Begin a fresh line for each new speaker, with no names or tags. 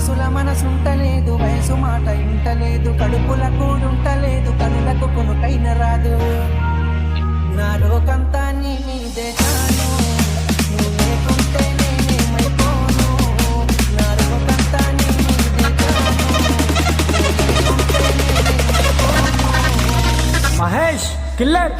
మనసుల మనసుంటలేదు, వయసు మాట ఇంటలేదు, కడుపుల కూడుంటలేదు, కనులకు కొనుకైన రాదు. నా లోకంతా నీ మీదే జాను, నువ్వు లేకుంటే నేనేమైపోను. నా లోకంతా నీ మీదే జాను, నువ్వు లేకుంటే నేనేమైపోను.
మహేష్ కిల్లర్.